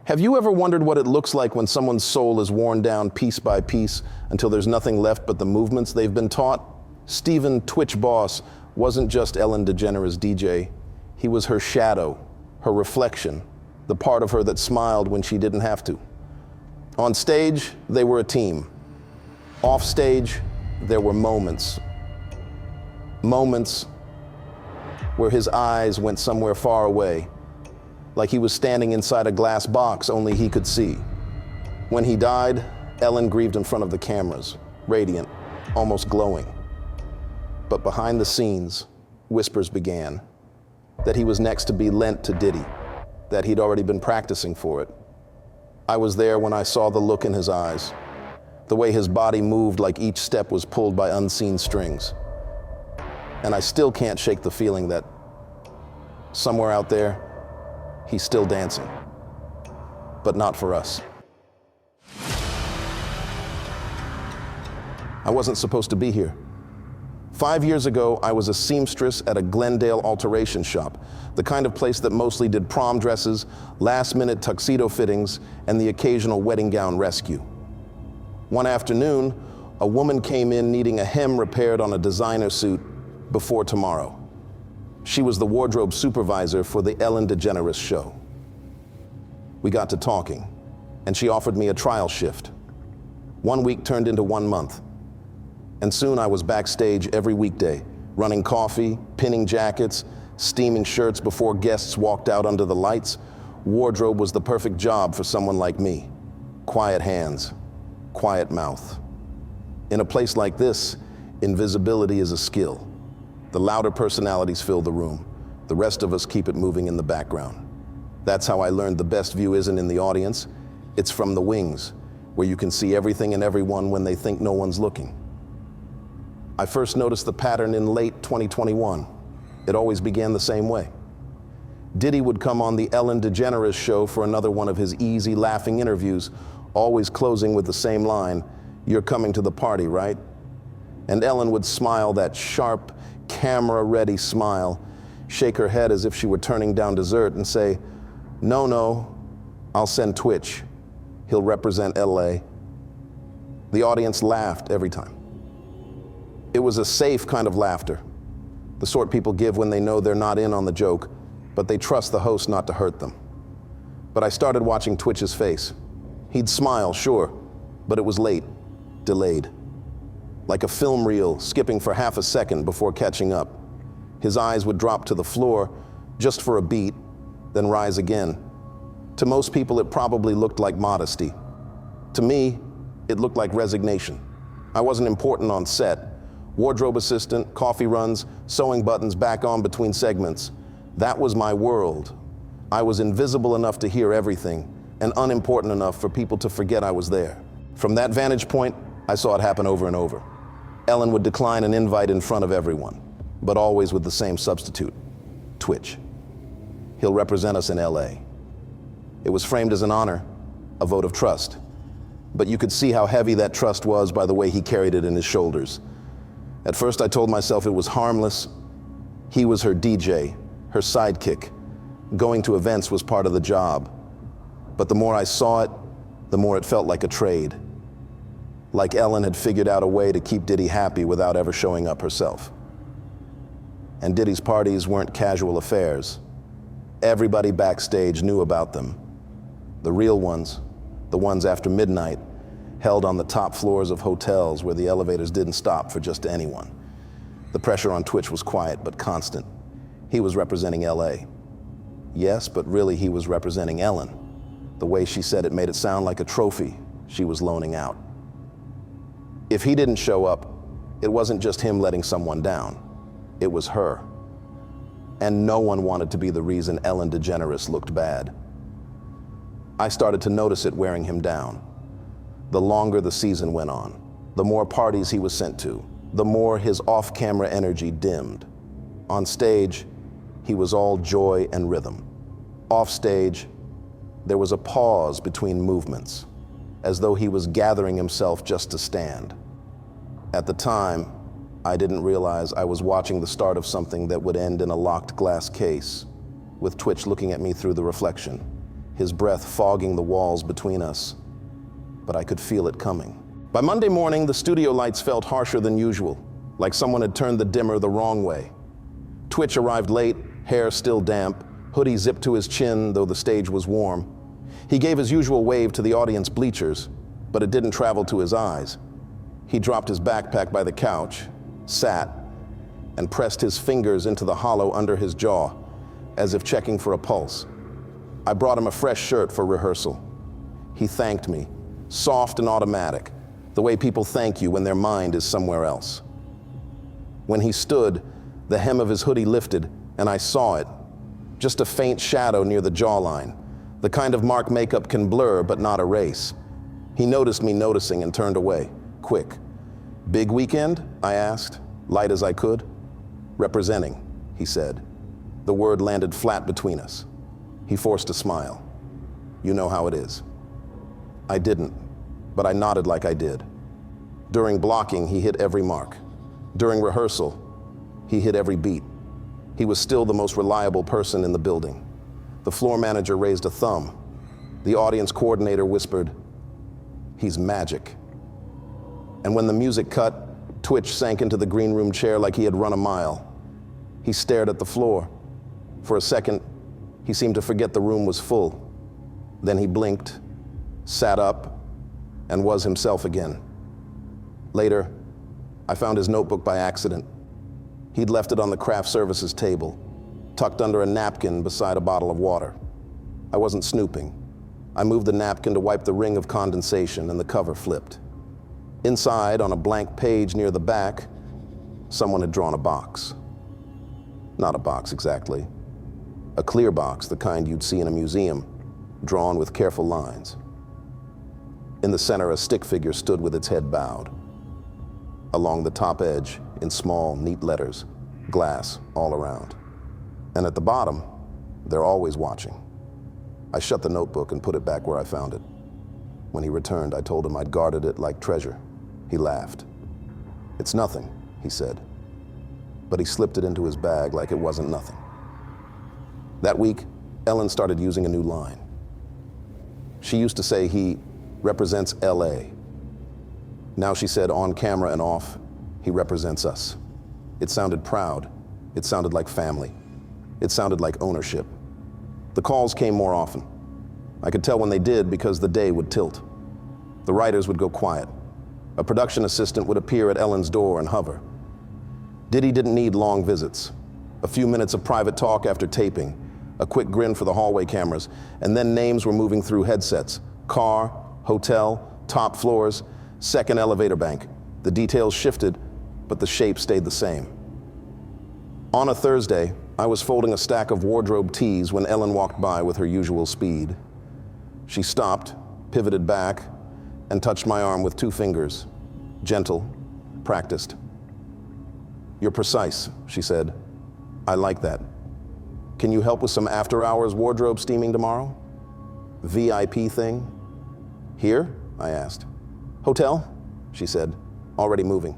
Have you ever wondered what it looks like when someone's soul is worn down piece by piece until there's nothing left but the movements they've been taught? Steven Twitch Boss wasn't just Ellen DeGeneres' DJ. He was her shadow, her reflection, the part of her that smiled when she didn't have to. On stage, they were a team. Off stage, there were moments. Moments where his eyes went somewhere far away, like he was standing inside a glass box only he could see. When he died, Ellen grieved in front of the cameras, radiant, almost glowing. But behind the scenes, whispers began, that he was next to be lent to Diddy, that he'd already been practicing for it. I was there when I saw the look in his eyes, the way his body moved like each step was pulled by unseen strings. And I still can't shake the feeling that somewhere out there, he's still dancing, but not for us. I wasn't supposed to be here. 5 years ago, I was a seamstress at a Glendale alteration shop, the kind of place that mostly did prom dresses, last-minute tuxedo fittings, and the occasional wedding gown rescue. One afternoon, a woman came in needing a hem repaired on a designer suit before tomorrow. She was the wardrobe supervisor for the Ellen DeGeneres show. We got to talking, and she offered me a trial shift. 1 week turned into 1 month, and soon I was backstage every weekday, running coffee, pinning jackets, steaming shirts before guests walked out under the lights. Wardrobe was the perfect job for someone like me. Quiet hands, quiet mouth. In a place like this, invisibility is a skill. The louder personalities fill the room. The rest of us keep it moving in the background. That's how I learned the best view isn't in the audience, it's from the wings, where you can see everything and everyone when they think no one's looking. I first noticed the pattern in late 2021. It always began the same way. Diddy would come on the Ellen DeGeneres show for another one of his easy, laughing interviews, always closing with the same line, "You're coming to the party, right?" And Ellen would smile that sharp, camera-ready smile, shake her head as if she were turning down dessert and say, No, I'll send Twitch. He'll represent LA." The audience laughed every time. It was a safe kind of laughter, the sort people give when they know they're not in on the joke, but they trust the host not to hurt them. But I started watching Twitch's face. He'd smile, sure, but it was late, delayed. Like a film reel skipping for half a second before catching up. His eyes would drop to the floor just for a beat, then rise again. To most people, it probably looked like modesty. To me, it looked like resignation. I wasn't important on set. Wardrobe assistant, coffee runs, sewing buttons back on between segments. That was my world. I was invisible enough to hear everything, and unimportant enough for people to forget I was there. From that vantage point, I saw it happen over and over. Ellen would decline an invite in front of everyone, but always with the same substitute, Twitch. He'll represent us in LA. It was framed as an honor, a vote of trust. But you could see how heavy that trust was by the way he carried it in his shoulders. At first I told myself it was harmless. He was her DJ, her sidekick. Going to events was part of the job. But the more I saw it, the more it felt like a trade. Like Ellen had figured out a way to keep Diddy happy without ever showing up herself. And Diddy's parties weren't casual affairs. Everybody backstage knew about them. The real ones, the ones after midnight, held on the top floors of hotels where the elevators didn't stop for just anyone. The pressure on Twitch was quiet but constant. He was representing LA. Yes, but really he was representing Ellen. The way she said it made it sound like a trophy she was loaning out. If he didn't show up, it wasn't just him letting someone down. It was her. And no one wanted to be the reason Ellen DeGeneres looked bad. I started to notice it wearing him down. The longer the season went on, the more parties he was sent to, the more his off-camera energy dimmed. On stage, he was all joy and rhythm. Off stage, there was a pause between movements, as though he was gathering himself just to stand. At the time, I didn't realize I was watching the start of something that would end in a locked glass case, with Twitch looking at me through the reflection, his breath fogging the walls between us, but I could feel it coming. By Monday morning, the studio lights felt harsher than usual, like someone had turned the dimmer the wrong way. tWitch arrived late, hair still damp, hoodie zipped to his chin, though the stage was warm. He gave his usual wave to the audience bleachers, but it didn't travel to his eyes. He dropped his backpack by the couch, sat, and pressed his fingers into the hollow under his jaw, as if checking for a pulse. I brought him a fresh shirt for rehearsal. He thanked me, soft and automatic, the way people thank you when their mind is somewhere else. When he stood, the hem of his hoodie lifted, and I saw it, just a faint shadow near the jawline, the kind of mark makeup can blur but not erase. He noticed me noticing and turned away, quick. Big weekend? I asked, light as I could. Representing, he said. The word landed flat between us. He forced a smile. You know how it is. I didn't, but I nodded like I did. During blocking, he hit every mark. During rehearsal, he hit every beat. He was still the most reliable person in the building. The floor manager raised a thumb. The audience coordinator whispered, "He's magic." And when the music cut, tWitch sank into the green room chair like he had run a mile. He stared at the floor. For a second, he seemed to forget the room was full. Then he blinked, sat up, and was himself again. Later, I found his notebook by accident. He'd left it on the craft services table, tucked under a napkin beside a bottle of water. I wasn't snooping. I moved the napkin to wipe the ring of condensation, and the cover flipped. Inside, on a blank page near the back, someone had drawn a box. Not a box exactly. A clear box, the kind you'd see in a museum, drawn with careful lines. In the center, a stick figure stood with its head bowed. Along the top edge, in small, neat letters, glass all around. And at the bottom, they're always watching. I shut the notebook and put it back where I found it. When he returned, I told him I'd guarded it like treasure. He laughed. "It's nothing," he said. But he slipped it into his bag like it wasn't nothing. That week, Ellen started using a new line. She used to say he represents LA. Now she said on camera and off, he represents us. It sounded proud. It sounded like family. It sounded like ownership. The calls came more often. I could tell when they did because the day would tilt. The writers would go quiet. A production assistant would appear at Ellen's door and hover. Diddy didn't need long visits. A few minutes of private talk after taping, a quick grin for the hallway cameras, and then names were moving through headsets. Car, hotel, top floors, second elevator bank. The details shifted, but the shape stayed the same. On a Thursday, I was folding a stack of wardrobe tees when Ellen walked by with her usual speed. She stopped, pivoted back, and touched my arm with 2 fingers. Gentle, practiced. "You're precise," she said. "I like that. Can you help with some after-hours wardrobe steaming tomorrow? VIP thing?" "Here?" I asked. "Hotel?" she said, already moving.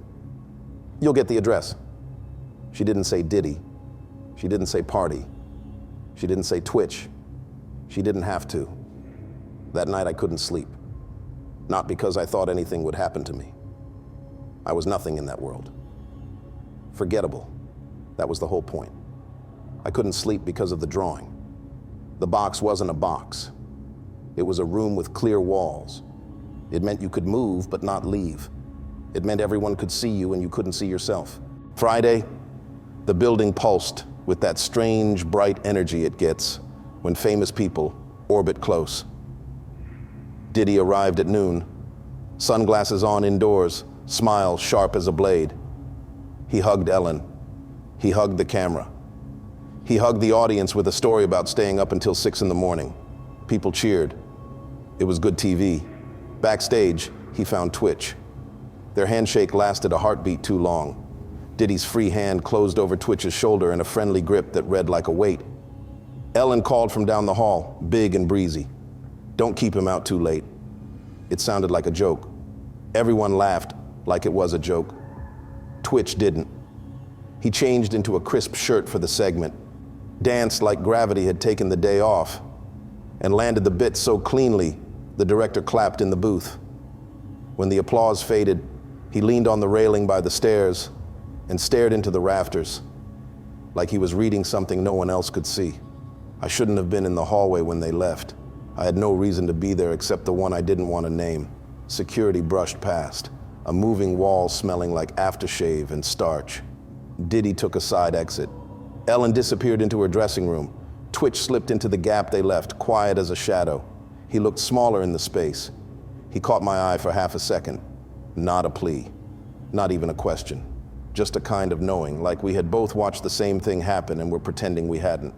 "You'll get the address." She didn't say Diddy. She didn't say party. She didn't say tWitch. She didn't have to. That night I couldn't sleep. Not because I thought anything would happen to me. I was nothing in that world. Forgettable. That was the whole point. I couldn't sleep because of the drawing. The box wasn't a box. It was a room with clear walls. It meant you could move but not leave. It meant everyone could see you and you couldn't see yourself. Friday, the building pulsed with that strange, bright energy it gets when famous people orbit close. Diddy arrived at noon, sunglasses on indoors, smile sharp as a blade. He hugged Ellen. He hugged the camera. He hugged the audience with a story about staying up until 6 in the morning. People cheered. It was good TV. Backstage, he found tWitch. Their handshake lasted a heartbeat too long. Diddy's free hand closed over tWitch's shoulder in a friendly grip that read like a weight. Ellen called from down the hall, big and breezy. "Don't keep him out too late." It sounded like a joke. Everyone laughed like it was a joke. tWitch didn't. He changed into a crisp shirt for the segment, danced like gravity had taken the day off. and landed the bit so cleanly, the director clapped in the booth. When the applause faded, he leaned on the railing by the stairs and stared into the rafters, like he was reading something no one else could see. I shouldn't have been in the hallway when they left. I had no reason to be there except the one I didn't want to name. Security brushed past, a moving wall smelling like aftershave and starch. Diddy took a side exit. Ellen disappeared into her dressing room. tWitch slipped into the gap they left, quiet as a shadow. He looked smaller in the space. He caught my eye for half a second. Not a plea, not even a question. Just a kind of knowing, like we had both watched the same thing happen and were pretending we hadn't.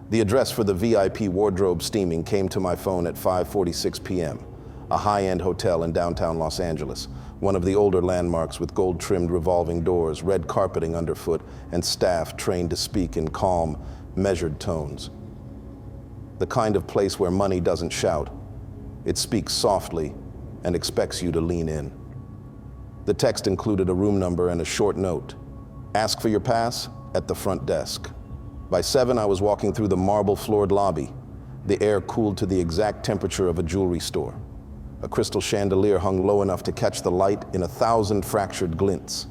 The address for the VIP wardrobe steaming came to my phone at 5:46 p.m., a high-end hotel in downtown Los Angeles, one of the older landmarks with gold-trimmed revolving doors, red carpeting underfoot, and staff trained to speak in calm, measured tones. The kind of place where money doesn't shout. It speaks softly and expects you to lean in. The text included a room number and a short note. Ask for your pass at the front desk. By 7, I was walking through the marble-floored lobby. The air cooled to the exact temperature of a jewelry store. A crystal chandelier hung low enough to catch the light in 1,000 fractured glints.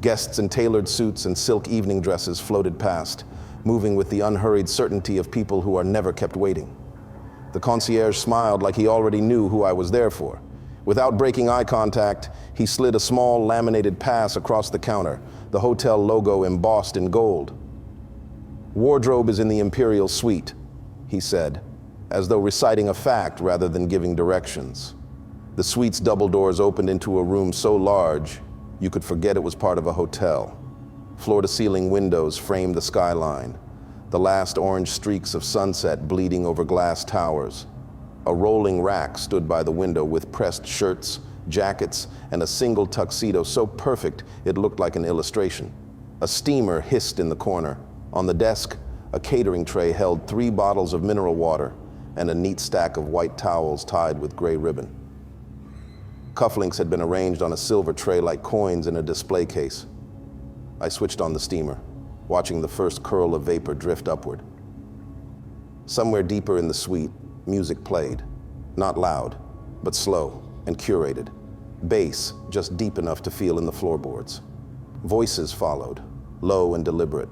Guests in tailored suits and silk evening dresses floated past, moving with the unhurried certainty of people who are never kept waiting. The concierge smiled like he already knew who I was there for. Without breaking eye contact, he slid a small laminated pass across the counter, the hotel logo embossed in gold. Wardrobe is in the Imperial Suite, he said, as though reciting a fact rather than giving directions. The suite's double doors opened into a room so large, you could forget it was part of a hotel. Floor-to-ceiling windows framed the skyline, the last orange streaks of sunset bleeding over glass towers. A rolling rack stood by the window with pressed shirts, jackets, and a single tuxedo so perfect it looked like an illustration. A steamer hissed in the corner. On the desk, a catering tray held 3 bottles of mineral water and a neat stack of white towels tied with gray ribbon. Cufflinks had been arranged on a silver tray like coins in a display case. I switched on the steamer, watching the first curl of vapor drift upward. Somewhere deeper in the suite, music played. Not loud, but slow and curated. Bass just deep enough to feel in the floorboards. Voices followed, low and deliberate,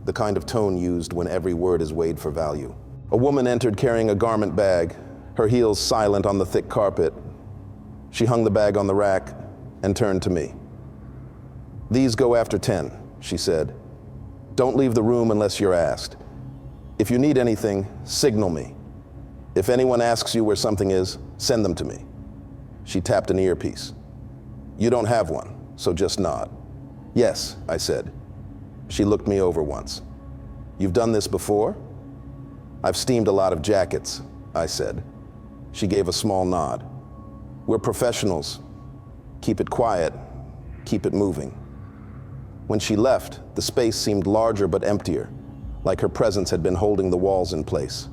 the kind of tone used when every word is weighed for value. A woman entered carrying a garment bag, her heels silent on the thick carpet. She hung the bag on the rack and turned to me. "These go after 10, she said. "Don't leave the room unless you're asked. If you need anything, signal me. If anyone asks you where something is, send them to me." She tapped an earpiece. "You don't have one, so just nod." "Yes," I said. She looked me over once. "You've done this before?" "I've steamed a lot of jackets," I said. She gave a small nod. "We're professionals. Keep it quiet. Keep it moving." When she left, the space seemed larger but emptier, like her presence had been holding the walls in place.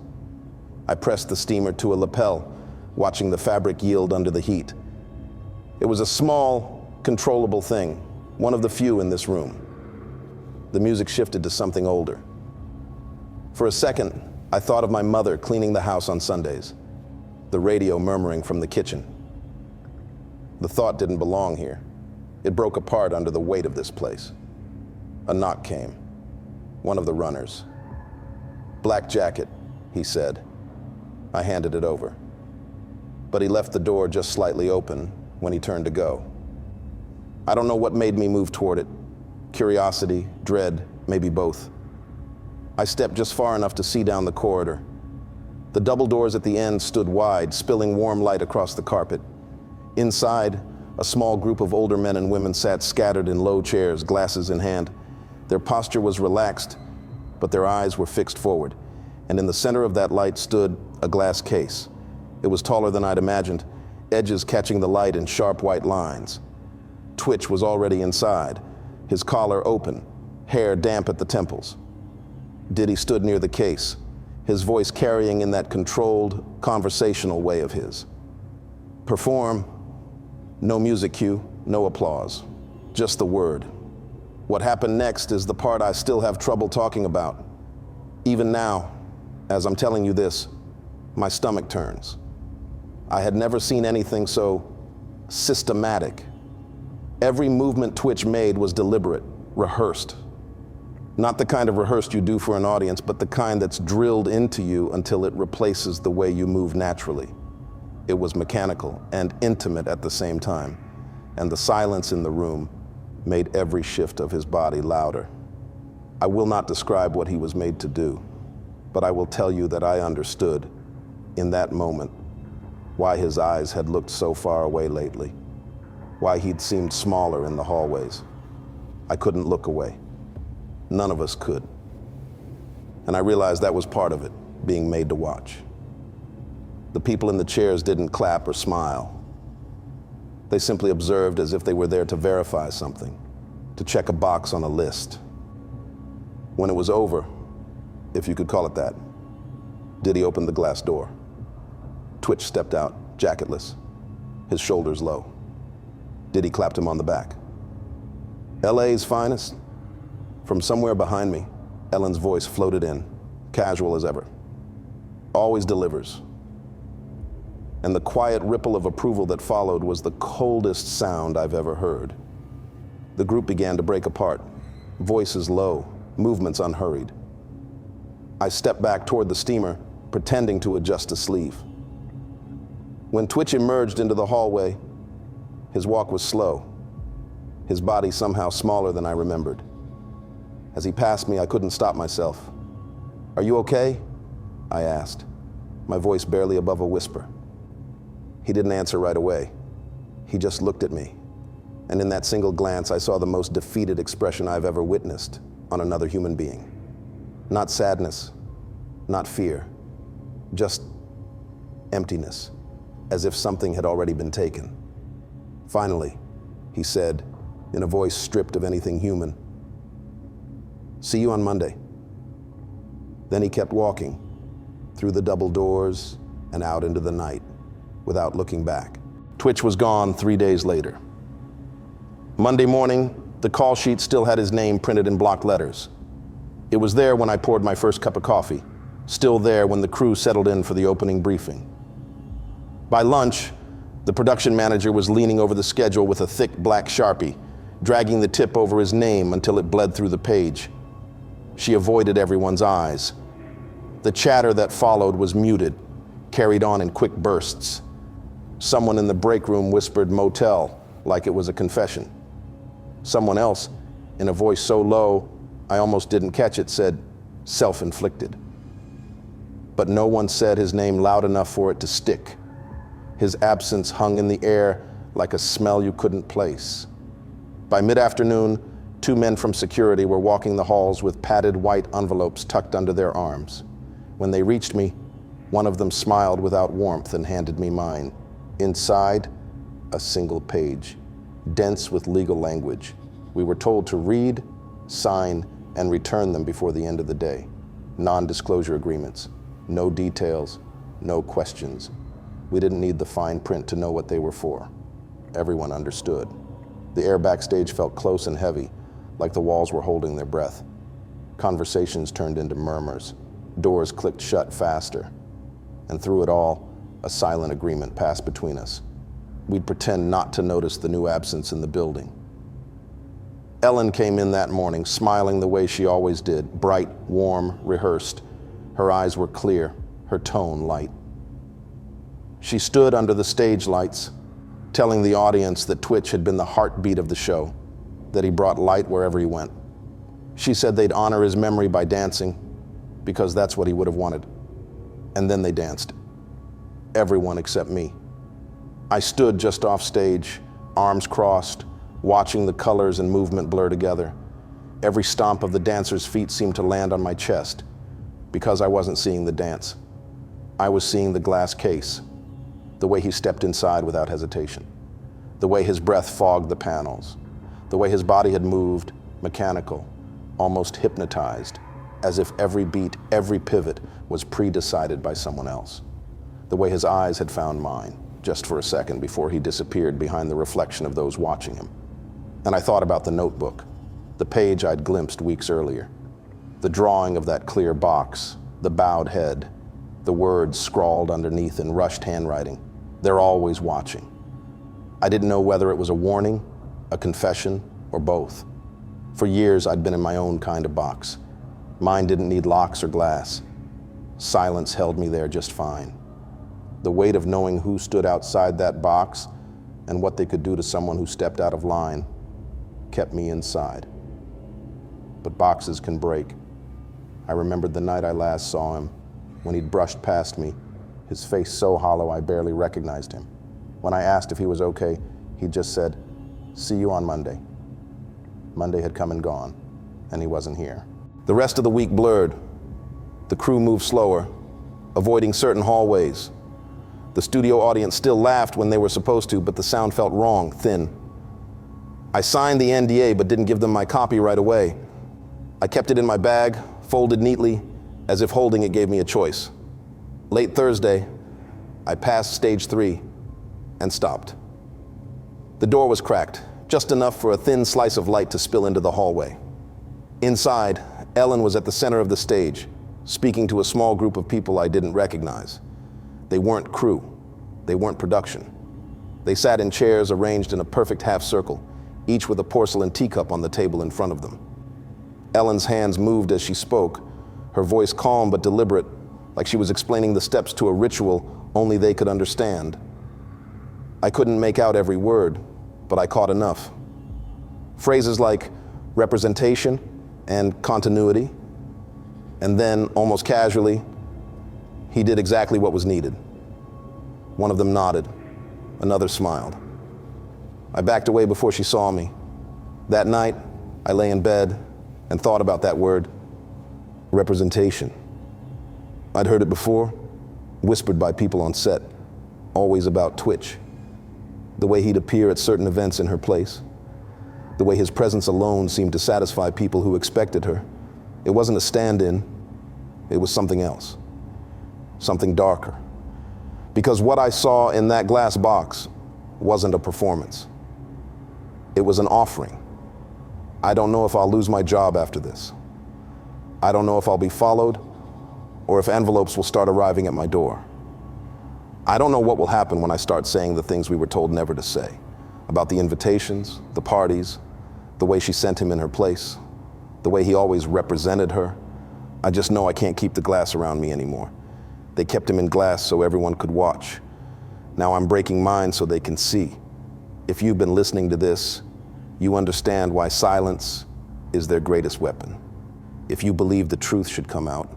I pressed the steamer to a lapel, watching the fabric yield under the heat. It was a small, controllable thing, one of the few in this room. The music shifted to something older. For a second, I thought of my mother cleaning the house on Sundays, the radio murmuring from the kitchen. The thought didn't belong here. It broke apart under the weight of this place. A knock came. One of the runners. "Black jacket," he said. I handed it over. But he left the door just slightly open when he turned to go. I don't know what made me move toward it. Curiosity, dread, maybe both. I stepped just far enough to see down the corridor. The double doors at the end stood wide, spilling warm light across the carpet. Inside, a small group of older men and women sat scattered in low chairs, glasses in hand. Their posture was relaxed, but their eyes were fixed forward. And in the center of that light stood a glass case. It was taller than I'd imagined, edges catching the light in sharp white lines. tWitch was already inside, his collar open, hair damp at the temples. Diddy stood near the case, his voice carrying in that controlled, conversational way of his. "Perform." No music cue, no applause, just the word. What happened next is the part I still have trouble talking about. Even now, as I'm telling you this, My stomach turns. I had never seen anything so systematic. Every movement tWitch made was deliberate, rehearsed. Not the kind of rehearsed you do for an audience, but the kind that's drilled into you until it replaces the way you move naturally. It was mechanical and intimate at the same time, and the silence in the room made every shift of his body louder. I will not describe what he was made to do, but I will tell you that I understood, in that moment, why his eyes had looked so far away lately, why he'd seemed smaller in the hallways. I couldn't look away. None of us could. And I realized that was part of it, being made to watch. The people in the chairs didn't clap or smile. They simply observed as if they were there to verify something, to check a box on a list. When it was over, if you could call it that, Diddy opened the glass door. tWitch stepped out, jacketless, his shoulders low. Diddy clapped him on the back. LA's finest? From somewhere behind me, Ellen's voice floated in, casual as ever. Always delivers. And the quiet ripple of approval that followed was the coldest sound I've ever heard. The group began to break apart, voices low, movements unhurried. I stepped back toward the steamer, pretending to adjust a sleeve. When tWitch emerged into the hallway, his walk was slow, his body somehow smaller than I remembered. As he passed me, I couldn't stop myself. "Are you okay?" I asked, my voice barely above a whisper. He didn't answer right away. He just looked at me. And in that single glance, I saw the most defeated expression I've ever witnessed on another human being. Not sadness, not fear, just emptiness, as if something had already been taken. Finally, he said, in a voice stripped of anything human, "See you on Monday." Then he kept walking, through the double doors and out into the night, without looking back. tWitch was gone 3 days later. Monday morning, the call sheet still had his name printed in block letters. It was there when I poured my first cup of coffee, still there when the crew settled in for the opening briefing. By lunch, the production manager was leaning over the schedule with a thick black Sharpie, dragging the tip over his name until it bled through the page. She avoided everyone's eyes. The chatter that followed was muted, carried on in quick bursts. Someone in the break room whispered motel like it was a confession. Someone else, in a voice so low I almost didn't catch it, said self-inflicted. But no one said his name loud enough for it to stick. His absence hung in the air like a smell you couldn't place. By mid-afternoon, 2 men from security were walking the halls with padded white envelopes tucked under their arms. When they reached me, one of them smiled without warmth and handed me mine. Inside, a single page, dense with legal language. We were told to read, sign, and return them before the end of the day. Non-disclosure agreements, no details, no questions. We didn't need the fine print to know what they were for. Everyone understood. The air backstage felt close and heavy, like the walls were holding their breath. Conversations turned into murmurs. Doors clicked shut faster. And through it all, a silent agreement passed between us. We'd pretend not to notice the new absence in the building. Ellen came in that morning, smiling the way she always did, bright, warm, rehearsed. Her eyes were clear, her tone light. She stood under the stage lights, telling the audience that tWitch had been the heartbeat of the show, that he brought light wherever he went. She said they'd honor his memory by dancing, because that's what he would have wanted. And then they danced. Everyone except me. I stood just off stage, arms crossed, watching the colors and movement blur together. Every stomp of the dancer's feet seemed to land on my chest, because I wasn't seeing the dance. I was seeing the glass case, the way he stepped inside without hesitation, the way his breath fogged the panels, the way his body had moved, mechanical, almost hypnotized, as if every beat, every pivot was pre-decided by someone else. The way his eyes had found mine, just for a second before he disappeared behind the reflection of those watching him. And I thought about the notebook, the page I'd glimpsed weeks earlier, the drawing of that clear box, the bowed head, the words scrawled underneath in rushed handwriting. They're always watching. I didn't know whether it was a warning, a confession, or both. For years, I'd been in my own kind of box. Mine didn't need locks or glass. Silence held me there just fine. The weight of knowing who stood outside that box and what they could do to someone who stepped out of line kept me inside. But boxes can break. I remembered the night I last saw him, when he'd brushed past me, his face so hollow I barely recognized him. When I asked if he was okay, he just said, "See you on Monday." Monday had come and gone, and he wasn't here. The rest of the week blurred. The crew moved slower, avoiding certain hallways. The studio audience still laughed when they were supposed to, but the sound felt wrong, thin. I signed the NDA, but didn't give them my copy right away. I kept it in my bag, folded neatly, as if holding it gave me a choice. Late Thursday, I passed stage 3 and stopped. The door was cracked, just enough for a thin slice of light to spill into the hallway. Inside, Ellen was at the center of the stage, speaking to a small group of people I didn't recognize. They weren't crew. They weren't production. They sat in chairs arranged in a perfect half circle, each with a porcelain teacup on the table in front of them. Ellen's hands moved as she spoke, her voice calm but deliberate, like she was explaining the steps to a ritual only they could understand. I couldn't make out every word, but I caught enough. Phrases like representation and continuity, and then, almost casually, he did exactly what was needed. One of them nodded, another smiled. I backed away before she saw me. That night, I lay in bed and thought about that word, representation. I'd heard it before, whispered by people on set, always about tWitch. The way he'd appear at certain events in her place. The way his presence alone seemed to satisfy people who expected her. It wasn't a stand-in, it was something else. Something darker. Because what I saw in that glass box wasn't a performance. It was an offering. I don't know if I'll lose my job after this. I don't know if I'll be followed or if envelopes will start arriving at my door. I don't know what will happen when I start saying the things we were told never to say, about the invitations, the parties, the way she sent him in her place, the way he always represented her. I just know I can't keep the glass around me anymore. They kept him in glass so everyone could watch. Now I'm breaking mine so they can see. If you've been listening to this, you understand why silence is their greatest weapon. If you believe the truth should come out,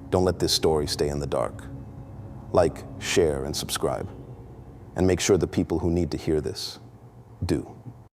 don't let this story stay in the dark. Like, share, and subscribe. And make sure the people who need to hear this do.